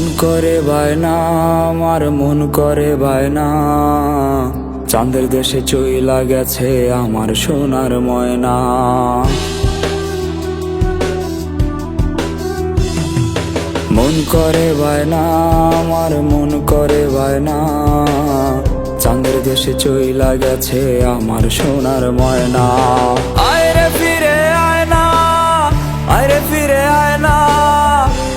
মন করে বায়না, আমার মন করে বায়না, চাঁদের দেশে চইলা গেছে আমার সোনার ময়না। মন করে বায়না, আমার মন করে বায়না, চাঁদের দেশে চইলা গেছে আমার সোনার ময়না। আয়রে ফিরে আয় না, আয়রে ফিরে আয় না,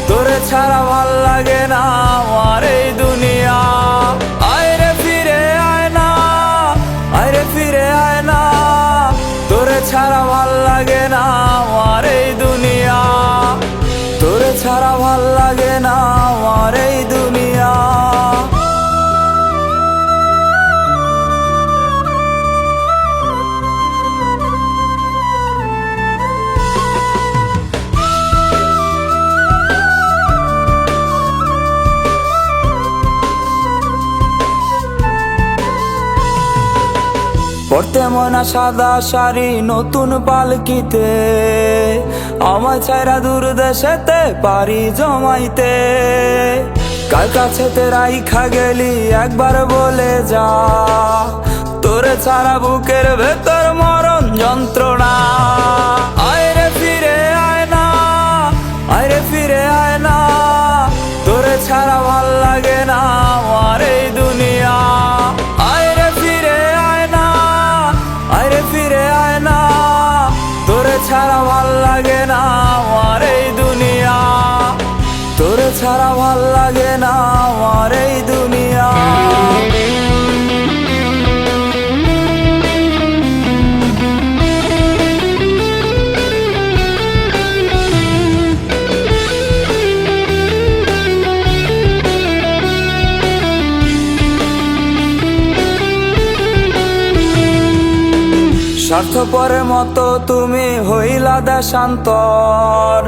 তোরে ছাড়া ভাল লাগে না আমার এই দুনিয়া। আয়রে ফিরে আয় না, আয়রে ফিরে আয় না, তোরে ছাড়া ভাল লাগে না আমার এই দুনিয়া। তোরে ছাড়া ভাল লাগে না আমার এই দুনিয়া। পড়তে মনা সাদা শাড়ি নতুন পালকিতে, আমার ছাইরা দূর দেশেতে পারি জমাইতে। কার কাছেতে রাইখা গেলি একবার বলে যা, তোরে ছাড়া বুকের ভেতর মরণ যন্ত্রণা। আয়রে ফিরে আয় না, আয়রে ফিরে আয় না, তোরে ছাড়া ভাল লাগে না আমার এই দুনিয়া। আয়রে ফিরে আয় না, আয়রে ফিরে আয় না, তোরে ছাড়া ভাল লাগে না আমার এই দুনিয়া। তোরে ছাড়া ভাল লাগে না আমার এই দুনিয়া। স্বার্থপরের মতো তুমি হইলা দেশান্তর,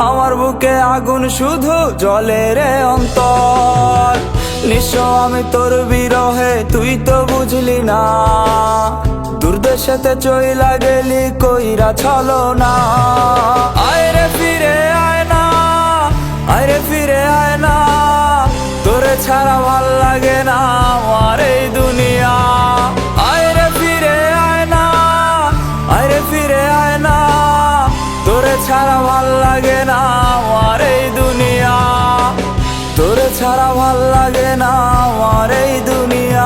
আমার বুকে আগুন শুধু জ্বলে রে অন্তর। নিঃস্ব আমি তোর বিরহে, তুই তো বুঝলি না, দূরদেশেতে চইলা গেলি কইরা ছলনা। আয়রে ফিরে আয় না, আয়রে ফিরে আয় না, তোরে ছাড়া ভাল লাগে না আমার এই দুনিয়া। আয়রে ফিরে আয় না, আয়রে ফিরে আয় না, তোরে ছাড়া ভাল লাগে না আমার এই দুনিয়া। তোরে ছাড়া ভাল লাগে না আমার এই দুনিয়া।